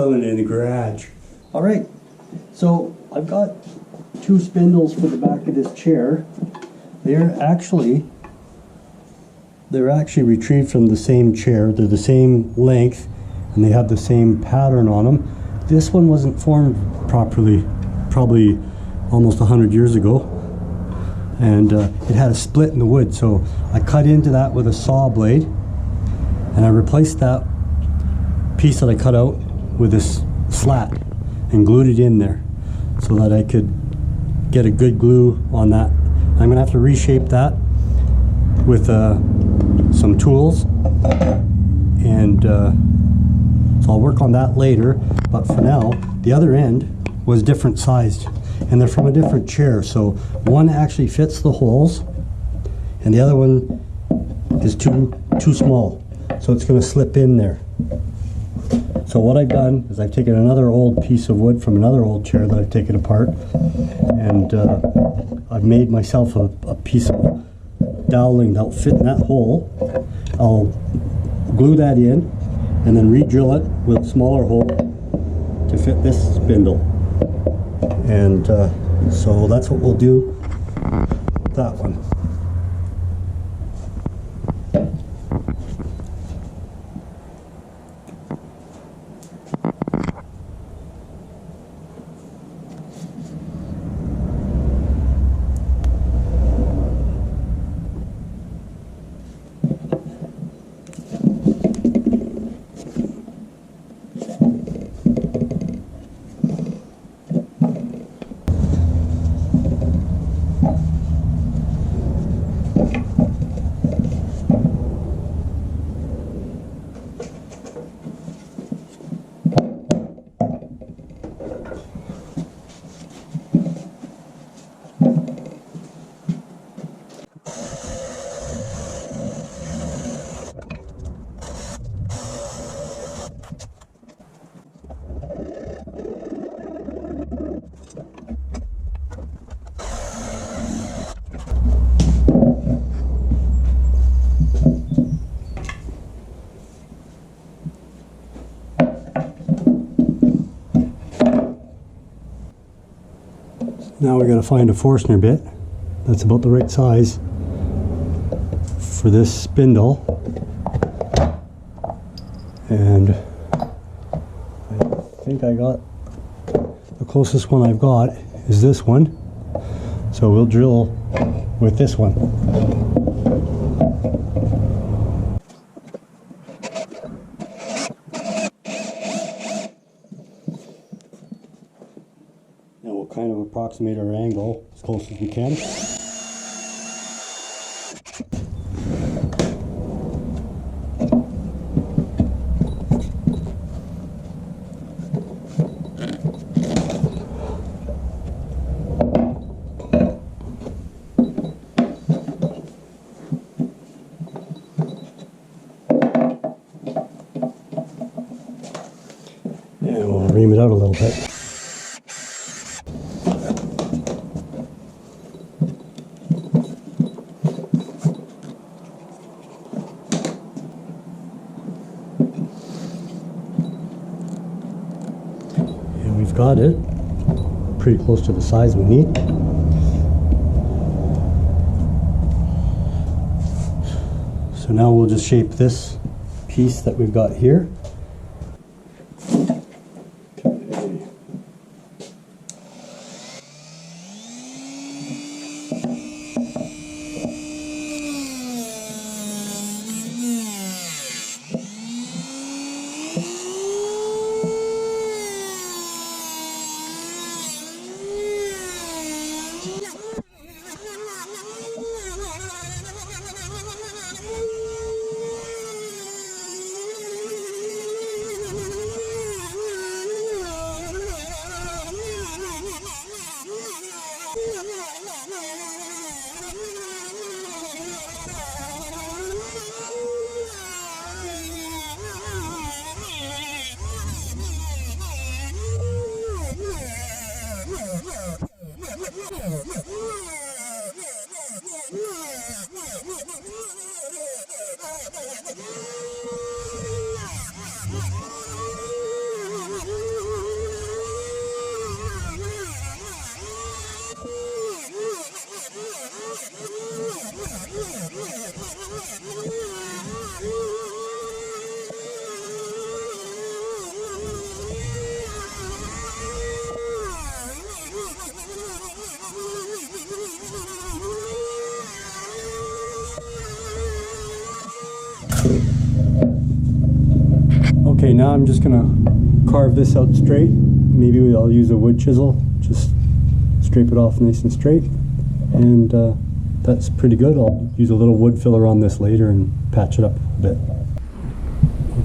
them in the garage. All right, so I've got two spindles for the back of this chair. They're actually retrieved from the same chair. They're the same length and they have the same pattern on them. This one wasn't formed properly, probably almost 100 years ago, and it had a split in the wood, so I cut into that with a saw blade and I replaced that piece that I cut out with this slat and glued it in there so that I could get a good glue on that. I'm gonna have to reshape that with some tools, and so I'll work on that later. But for now, the other end was different sized and they're from a different chair, so one actually fits the holes and the other one is too small, so it's going to slip in there. So what I've done is I've taken another old piece of wood from another old chair that I've taken apart, and I've made myself a piece of doweling that'll fit in that hole. I'll glue that in and then re-drill it with a smaller hole to fit this spindle, and so that's what we'll do with that one. Now we got to find a Forstner bit that's about the right size for this spindle, and I think I got the closest one I've got is this one, so we'll drill with this one. And we'll kind of approximate our angle as close as we can. And we'll ream it out a little bit. Got it pretty close to the size we need. So now we'll just shape this piece that we've got here. Okay, now I'm just gonna carve this out straight. Maybe I'll use a wood chisel, just scrape it off nice and straight. And that's pretty good. I'll use a little wood filler on this later and patch it up a bit.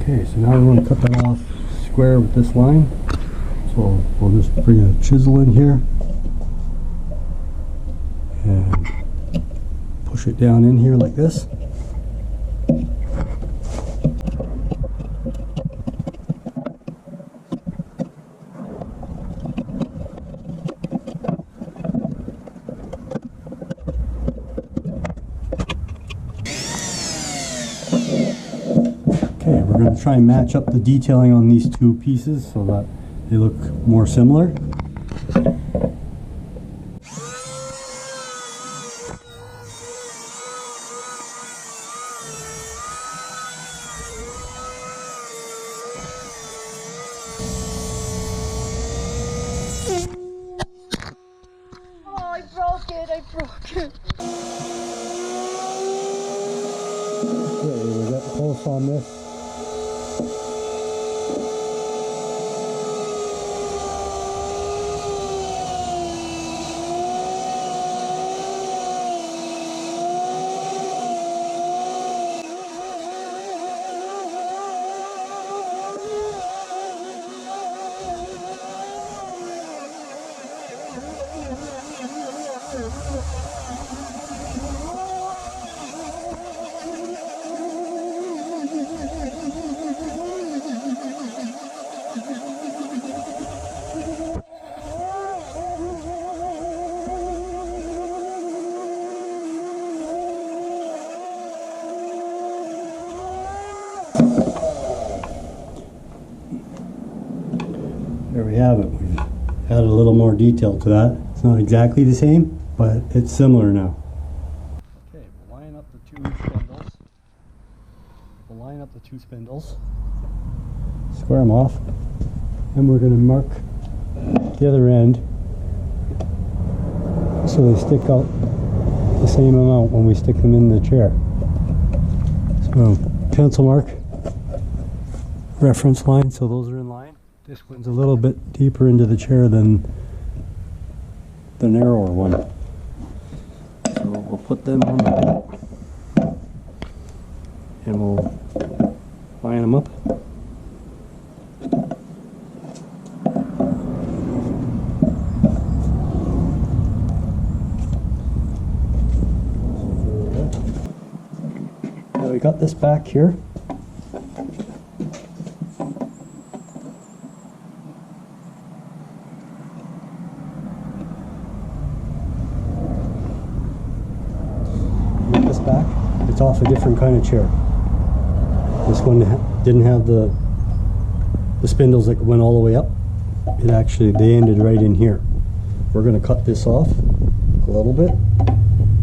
Okay, so now we want to cut that off square with this line. So we'll just bring a chisel in here and push it down in here like this. Okay, we're going to try and match up the detailing on these two pieces so that they look more similar. Oh, I broke it. Okay, we got close on this. There we have it. We've added a little more detail to that. It's not exactly the same, but it's similar now. Okay, we'll line up the two spindles. Square them off. And we're going to mark the other end so they stick out the same amount when we stick them in the chair. So pencil mark, reference line, so those are in line. This one's a little bit deeper into the chair than the narrower one. So we'll put them on the bit and we'll line them up. Now we got this back here. Back, it's off a different kind of chair. This one didn't have the spindles that went all the way up. It actually, they ended right in here. We're going to cut this off a little bit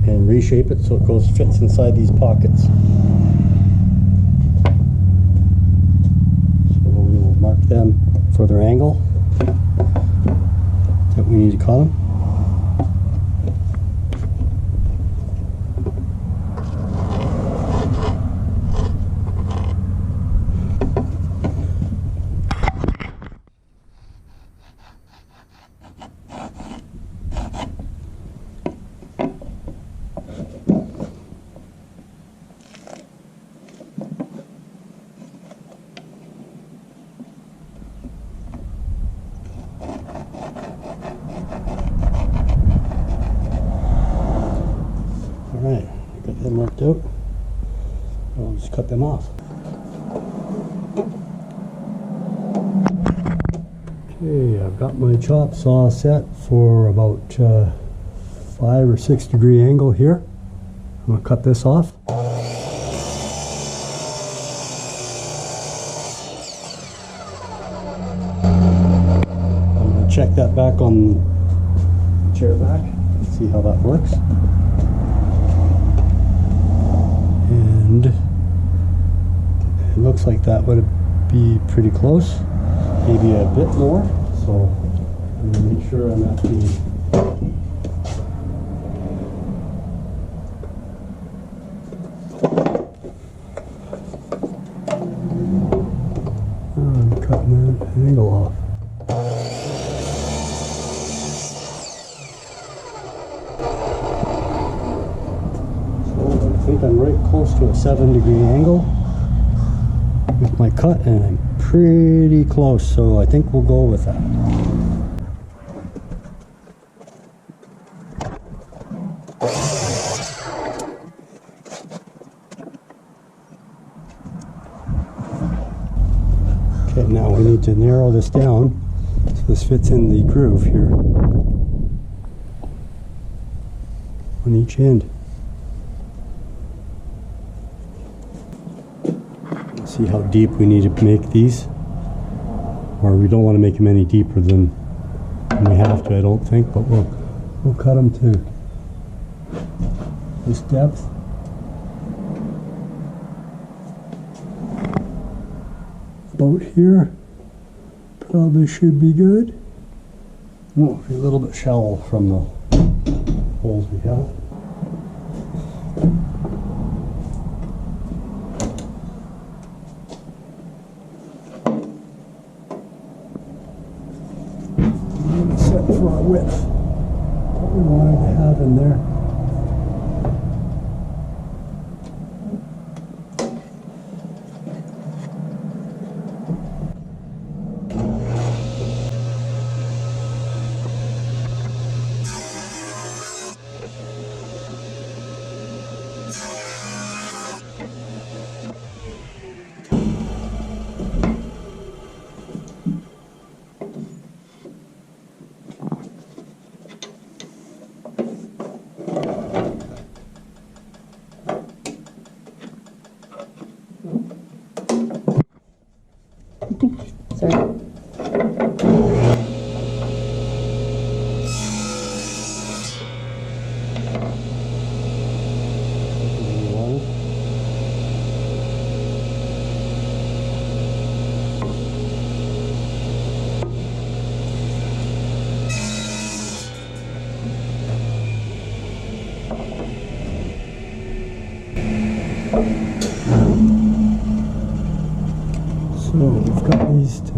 and reshape it so it fits inside these pockets. So we will mark them for their angle that we need to cut them. Alright, got them marked out. I'll just cut them off. Okay, I've got my chop saw set for about 5 or 6 degree angle here. I'm going to cut this off. I'm going to check that back on the chair back, see how that works. And it looks like that would be pretty close, maybe a bit more, so I'm going to make sure I'm at the think I'm right close to a 7-degree angle with my cut, and I'm pretty close, so I think we'll go with that. Okay, now we need to narrow this down so this fits in the groove here on each end. See how deep we need to make these, or we don't want to make them any deeper than we have to, I don't think, but we'll cut them to this depth. About here probably should be good. Oh, a little bit shallow from the holes we have. Set for our width, what we wanted to have in there. Sorry. So we've got these to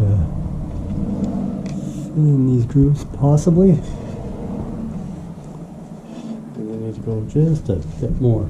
fill in these grooves possibly. And we need to go just a bit more.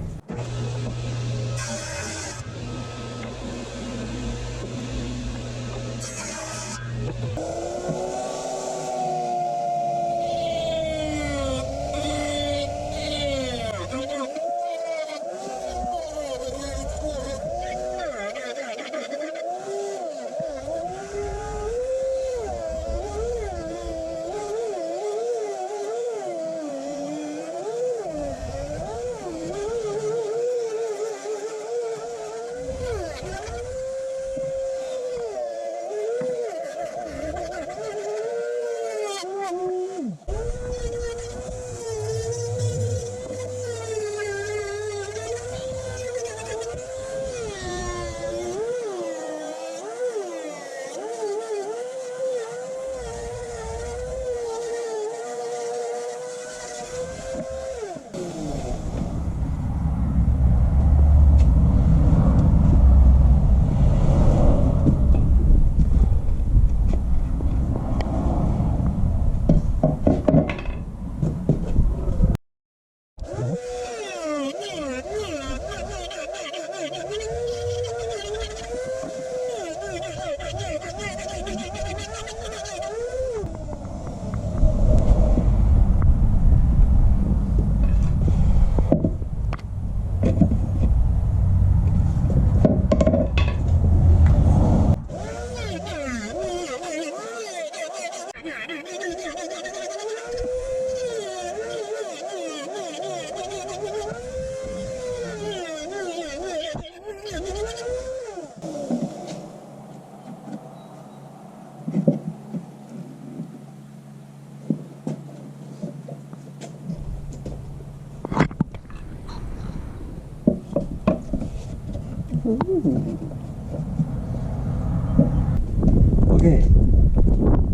Okay,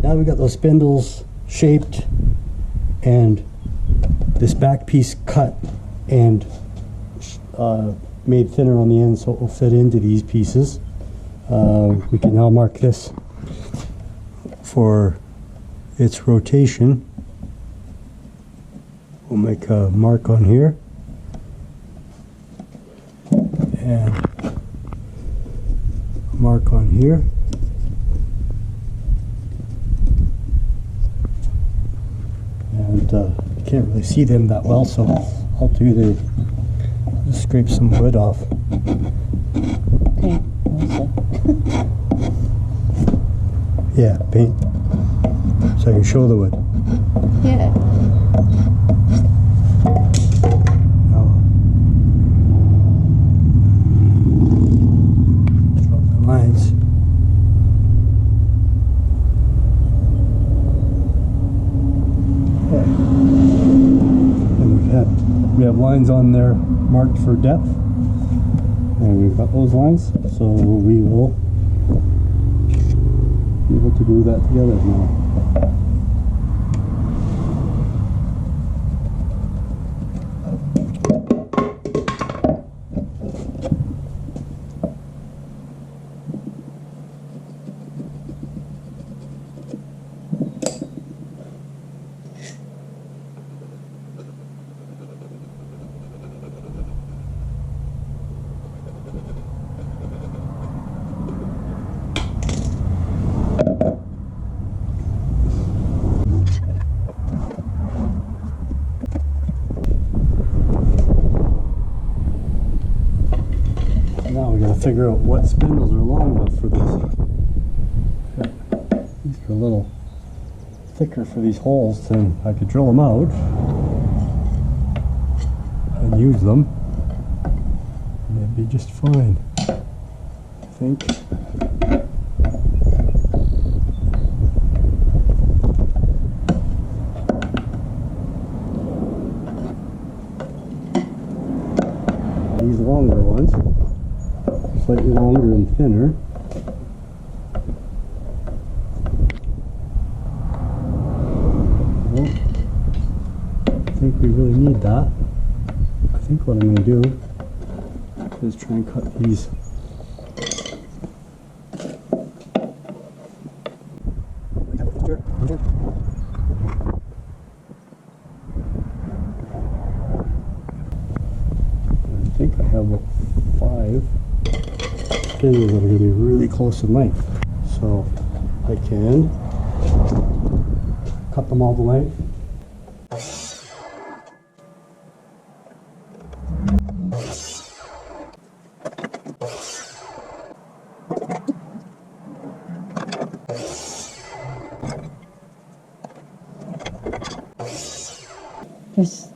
now we got those spindles shaped and this back piece cut and made thinner on the end so it will fit into these pieces. We can now mark this for its rotation. We'll make a mark on here. here. And you can't really see them that well, so I'll just scrape some wood off. Paint, also. Yeah, paint. So I can show the wood. Yeah. Drop my lines. Okay. And we have lines on there marked for depth. And we've got those lines, so we will be able to glue that together now. Now we got to figure out what spindles are long enough for this. These are a little thicker for these holes, then I could drill them out and use them. And they'd be just fine, I think. These longer ones, slightly longer and thinner. I don't think we really need that. I think what I'm going to do is try and cut these. I think I have about 5 spindles that are going to be really close in length. So I can cut them all the length.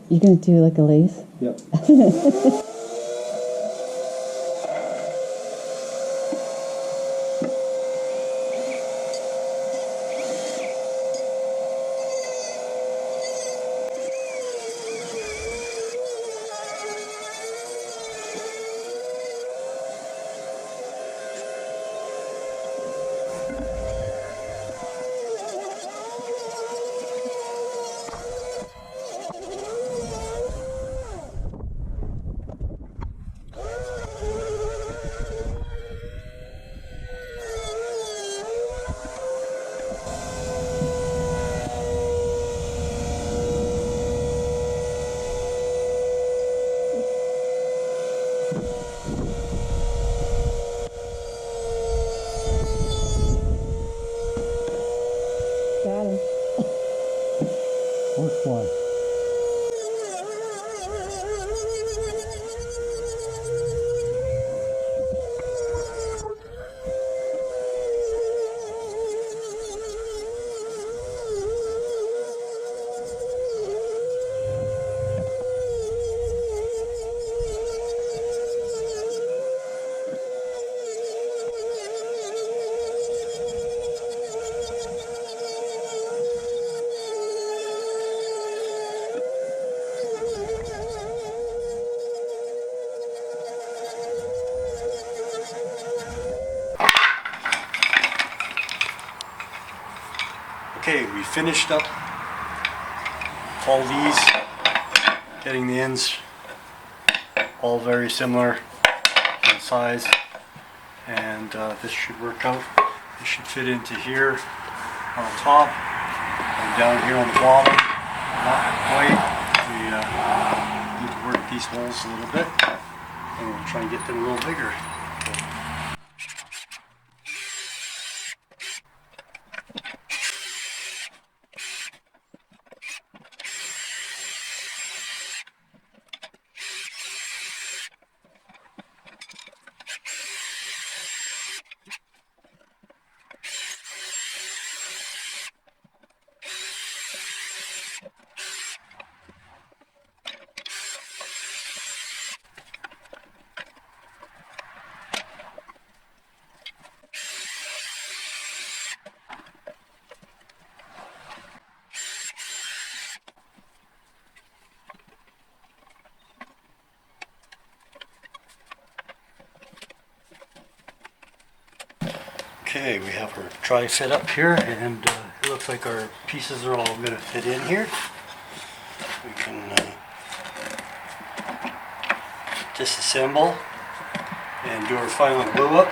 You're going to do like a lathe? Yep. Got him. Horsefly. Okay, we finished up all these, getting the ends all very similar in size, and this should work out. This should fit into here on the top and down here on the bottom. Not quite. We need to work these holes a little bit, and we'll try and get them a little bigger. Okay, we have our dry fit up here, and it looks like our pieces are all going to fit in here. We can disassemble and do our final glue up.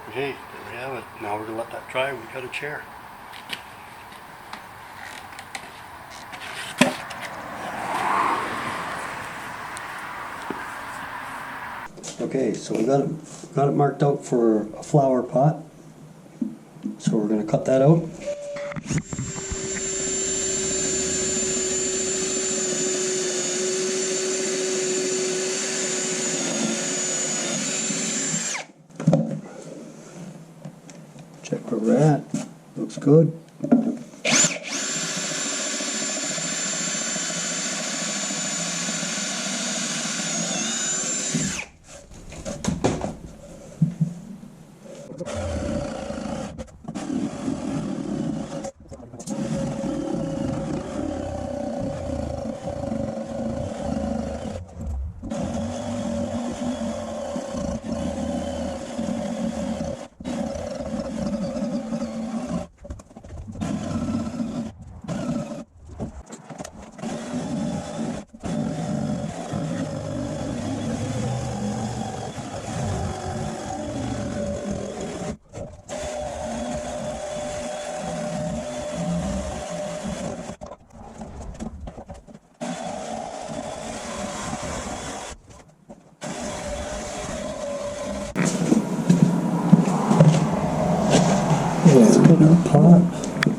Okay, there we have it. Now we're going to let that dry. We got a chair. Okay, so we got it marked out for a flower pot. So we're going to cut that out. Check where we're at. Looks good. Let's put in a pot.